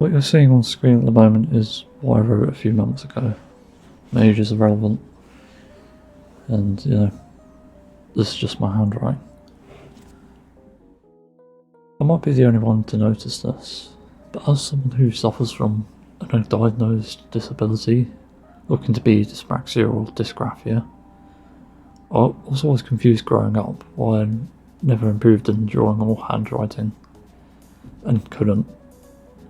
What you're seeing on screen at the moment is what I wrote a few months ago. My age is irrelevant, and this is just my handwriting. I might be the only one to notice this, but as someone who suffers from an undiagnosed disability, looking to be dyspraxia or dysgraphia, I was always confused growing up why I never improved in drawing or handwriting, and couldn't.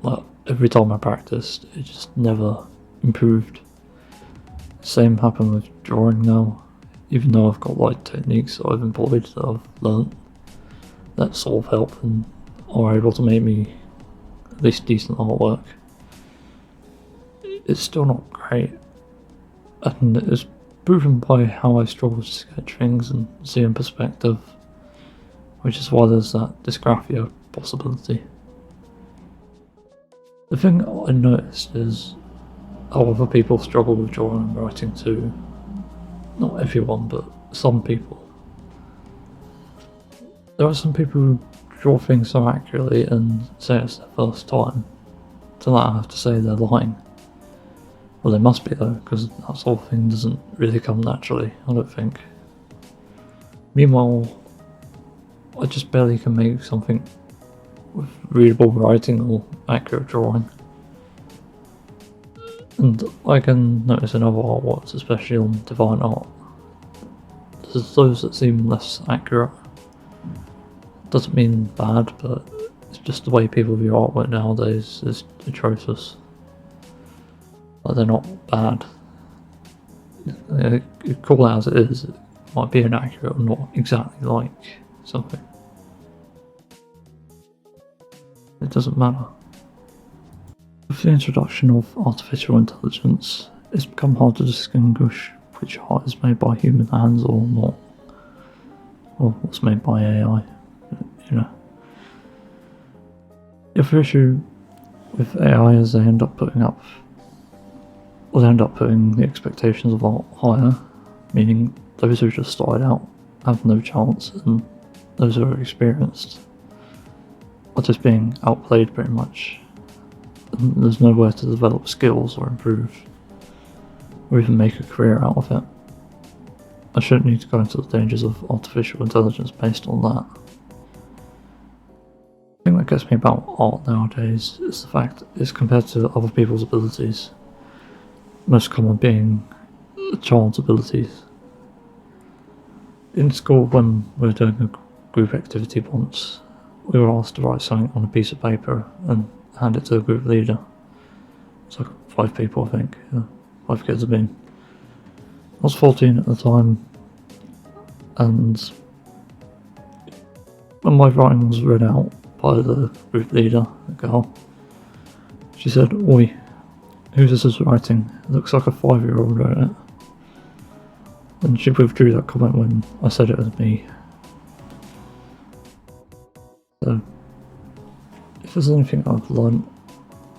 Like, every time I practiced, it just never improved. Same happened with drawing now, even though I've got techniques that I've employed that I've learnt that sort of help and are able to make me at least decent artwork. It's still not great, and it's proven by how I struggle to sketch things and see in perspective, which is why there's that dysgraphia possibility. The thing I noticed is how other people struggle with drawing and writing too. Not everyone, but some people. There are some people who draw things so accurately and say it's their first time. To that I have to say they're lying. Well, they must be though, because that sort of thing doesn't really come naturally, I don't think. Meanwhile, I just barely can make something with readable writing or accurate drawing. And I can notice in other artworks, especially on Divine Art, there's those that seem less accurate. Doesn't mean bad, but it's just the way people view artwork nowadays is atrocious. Like, they're not bad. You call it as it is, it might be inaccurate or not exactly like something. It doesn't matter. With the introduction of artificial intelligence, it's become hard to distinguish which art is made by human hands or not, or what's made by AI. The other issue with AI is they end up putting the expectations of art higher, meaning those who just started out have no chance, and those who are experienced are just being outplayed pretty much. And there's nowhere to develop skills or improve, or even make a career out of it. I shouldn't need to go into the dangers of artificial intelligence based on that. The thing that gets me about art nowadays is the fact it's compared to other people's abilities, most common being a child's abilities. In school, when we were doing a group activity once, we were asked to write something on a piece of paper and hand it to the group leader. It's like 5 people, I think. 5 kids have been. I was 14 at the time, and when my writing was read out by the group leader, the girl, she said, "Oi, who's this is writing? It looks like a 5-year-old wrote it." And she withdrew that comment when I said it was me. So, if there's anything I've learned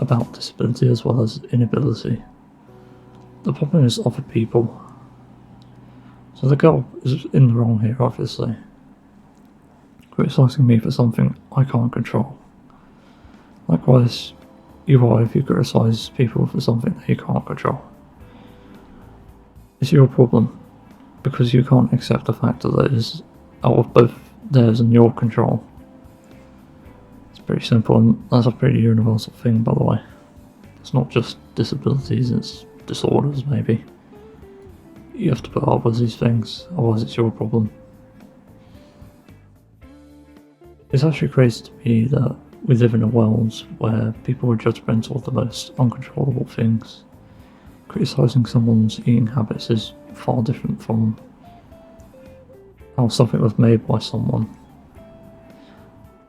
about disability as well as inability, the problem is other people. So the girl is in the wrong here, obviously, criticising me for something I can't control. Likewise, you are if you criticise people for something that you can't control. It's your problem, because you can't accept the fact that it is out of both theirs and your control. It's pretty simple, and that's a pretty universal thing, by the way. It's not just disabilities, it's disorders, maybe. You have to put up with these things, otherwise it's your problem. It's actually crazy to me that we live in a world where people are judgmental of the most uncontrollable things. Criticising someone's eating habits is far different from how something was made by someone,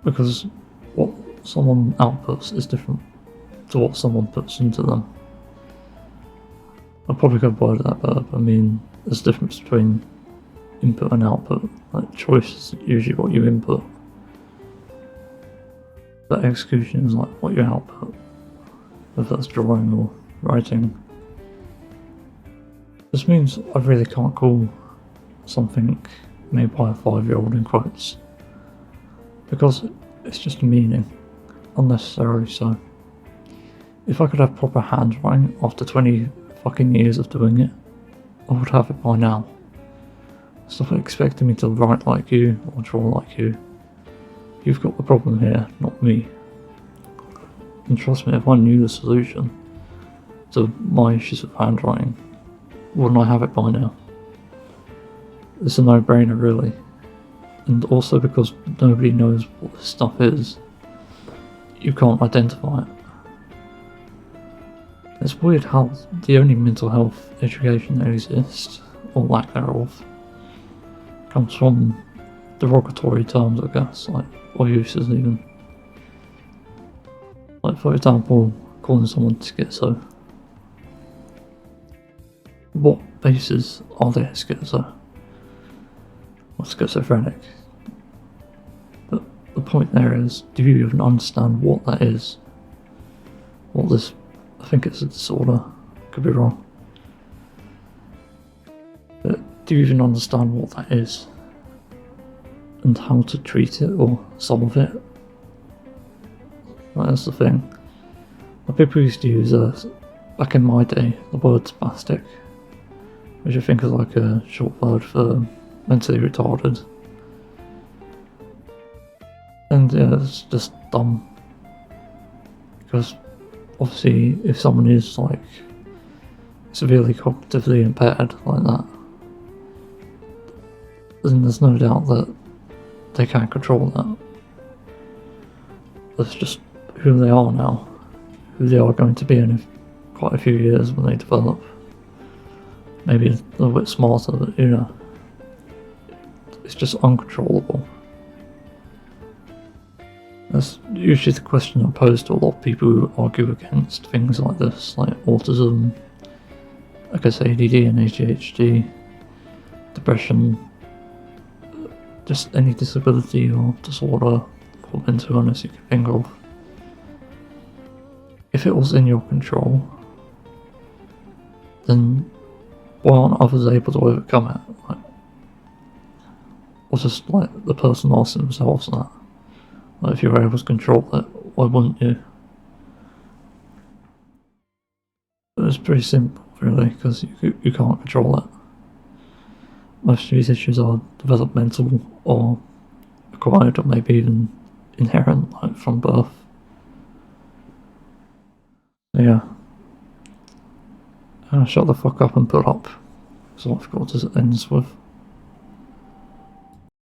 because what someone outputs is different to what someone puts into them. I probably could have worded that better, but I mean, there's a difference between input and output. Like, choice is usually what you input, but execution is like what you output, whether that's drawing or writing. This means I really can't call something made by a 5-year-old in quotes, because it's just a meaning, unnecessarily so. If I could have proper handwriting after 20 fucking years of doing it, I would have it by now. Stop expecting me to write like you or draw like you. You've got the problem here, not me. And trust me, if I knew the solution to my issues with handwriting, wouldn't I have it by now? It's a no-brainer, really. And also because nobody knows what this stuff is, you can't identify it. It's weird how the only mental health education that exists, or lack thereof, comes from derogatory terms, I guess, like, or uses even. Like, for example, calling someone schizo. What basis are they schizo? Or schizophrenic? But the point there is, do you even understand what that is? What this, I think it's a disorder, could be wrong. But do you even understand what that is? And how to treat it or solve it? That's the thing. The people used to use, back in my day, the word spastic, which I think is like a short word for mentally retarded. And yeah, it's just dumb. Because obviously if someone is like severely cognitively impaired like that, then there's no doubt that they can't control that. That's just who they are now, who they are going to be in quite a few years when they develop. Maybe a little bit smarter, but you know, it's just uncontrollable. That's usually the question I pose to a lot of people who argue against things like this, like autism, I guess ADD and ADHD, depression, just any disability or disorder or mental illness you can think of. If it was in your control, then why aren't others able to overcome it? Like, or just like the person asks themselves that. Like, if you were able to control it, why wouldn't you? But it's pretty simple, really, because you can't control it. Most of these issues are developmental or acquired, or maybe even inherent, like from birth. So yeah. Shut the fuck up and put up. So I've got to ends with.